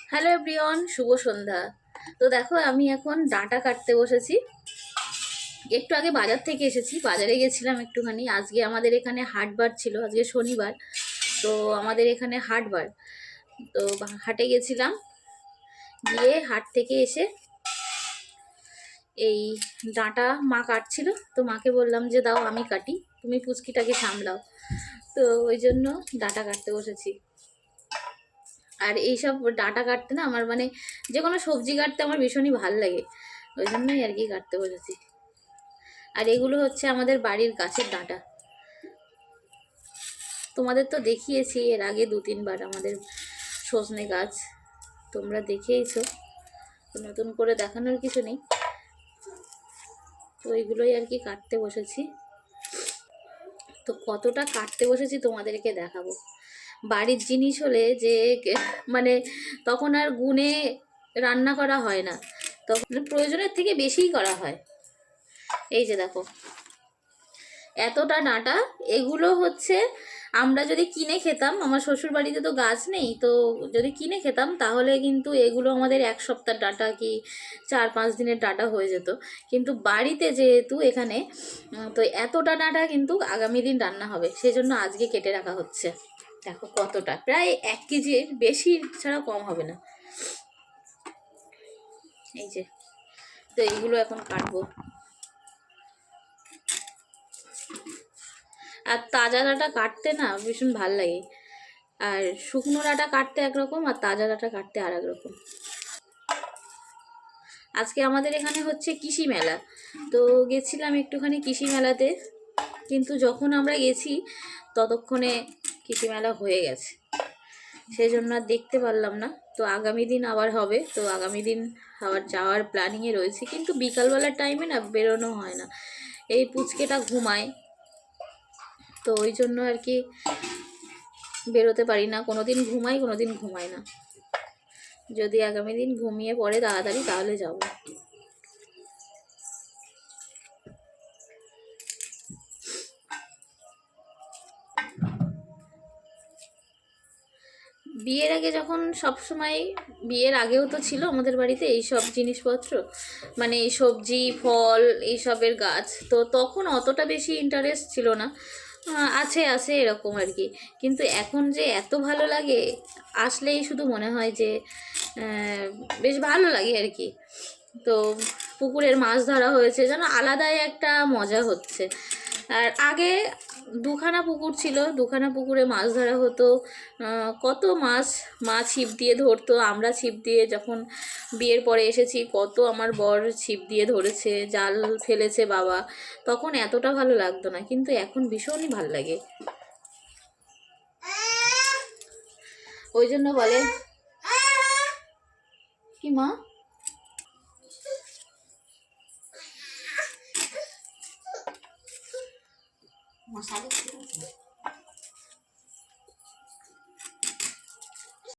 Hello everyone, শুভ সন্ধ্যা। তো দেখো আমি এখন ডাঁটা কাটতে বসেছি। একটু আগে বাজার থেকে এসেছি, বাজারে গেছিলাম একটুখানি। আজকে আমাদের এখানে হাটবার ছিল, আজকে শনিবার। তো আমাদের এখানে হাটবার, তো হাটে গেছিলাম। গিয়ে হাট থেকে এসে এই ডাঁটা মা কাটছিল, তো মাকে বললাম যে দাও আমি কাটি, তুমি পুচকিটাকে সামলাও। তো ওই জন্য ডাঁটা কাটতে বসেছি। আর এইসব ডাঁটা কাটতে না আমার মানে যে কোনো সবজি কাটতে আমার ভীষণই ভাল লাগে, ওই জন্যই আর কি কাটতে বসেছি। আর এগুলো হচ্ছে আমাদের বাড়ির গাছের ডাঁটা। তোমাদের তো দেখিয়েছি এর আগে 2-3 বার আমাদের সজনে গাছ, তোমরা দেখেইছো, তো নতুন করে দেখানোর কিছু নেই। তো এইগুলোই আর কি কাটতে বসেছি। তো কতটা কাটতে বসেছি তোমাদেরকে দেখাবো। বাড়ির জিনিস হলে যে মানে তখন আর গুনে রান্না করা হয় না, তখন প্রয়োজনের থেকে বেশিই করা হয়। এই যে দেখো এতটা ডাঁটা, এগুলো হচ্ছে আমরা যদি কিনে খেতাম, আমার শ্বশুর বাড়িতে তো গাছ নেই, তো যদি কিনে খেতাম তাহলে কিন্তু এগুলো আমাদের 1 সপ্তাহ ডাঁটা কি 4-5 দিনের ডাঁটা হয়ে যেত। কিন্তু বাড়িতে যেহেতু এখানে, তো এতটা ডাঁটা কিন্তু আগামী দিন রান্না হবে, সেই জন্য আজকে কেটে রাখা হচ্ছে। দেখো কতটা, প্রায় 1 কেজির বেশি ছাড়া কম হবে না। এই যে, তো এইগুলো এখন কাটবো। আর তাজা ডাঁটা কাটতে না ভীষণ ভাল লাগে। আর শুকনো ডাঁটা কাটতে একরকম, আর তাজা ডাঁটা কাটতে আর একরকম। আজকে আমাদের এখানে হচ্ছে কৃষি মেলা, তো গেছিলাম একটুখানি কৃষি মেলাতে, কিন্তু যখন আমরা গেছি ততক্ষণে কৃষি মেলা হয়ে গেছে, সেই জন্য আর দেখতে পারলাম না। তো আগামী দিন আবার হবে, তো আগামী দিন আবার যাওয়ার প্ল্যানিংয়ে রয়েছে, কিন্তু বিকালবেলার টাইমে না বেরোনো হয় না, এই পুচকেটা ঘুমায়, তো ওই জন্য আর কি বেরোতে পারি না। কোনোদিন ঘুমাই, কোনোদিন ঘুমাই না। যদি আগামী দিন ঘুমিয়ে পড়ে তাড়াতাড়ি তাহলে যাব। বিয়ের আগে যখন সবসময়, বিয়ের আগেও তো ছিল আমাদের বাড়িতে এই সব জিনিসপত্র, মানে এই সবজি ফল এইসবের গাছ, তো তখন অতটা বেশি ইন্টারেস্ট ছিল না। আছে আছে এরকম আর কি। কিন্তু এখন যে এত ভালো লাগে, আসলেই শুধু মনে হয় যে বেশ ভালো লাগে আর কি। তো পুকুরের মাছ ধরা হয়েছে, যেন আলাদাই একটা মজা হচ্ছে। আর আগে 2খানা পুকুর ছিল, 2খানা পুকুরে মাছ ধরা হতো। কত মাছ, মা ছিপ দিয়ে ধরতো, আমরা ছিপ দিয়ে, যখন বিয়ের পরে এসেছি কত আমার বর ছিপ দিয়ে ধরেছে, জাল ফেলেছে বাবা, তখন এতটা ভালো লাগতো না, কিন্তু এখন ভীষণই ভালো লাগে। ওই জন্য বলে কি মা, মশারি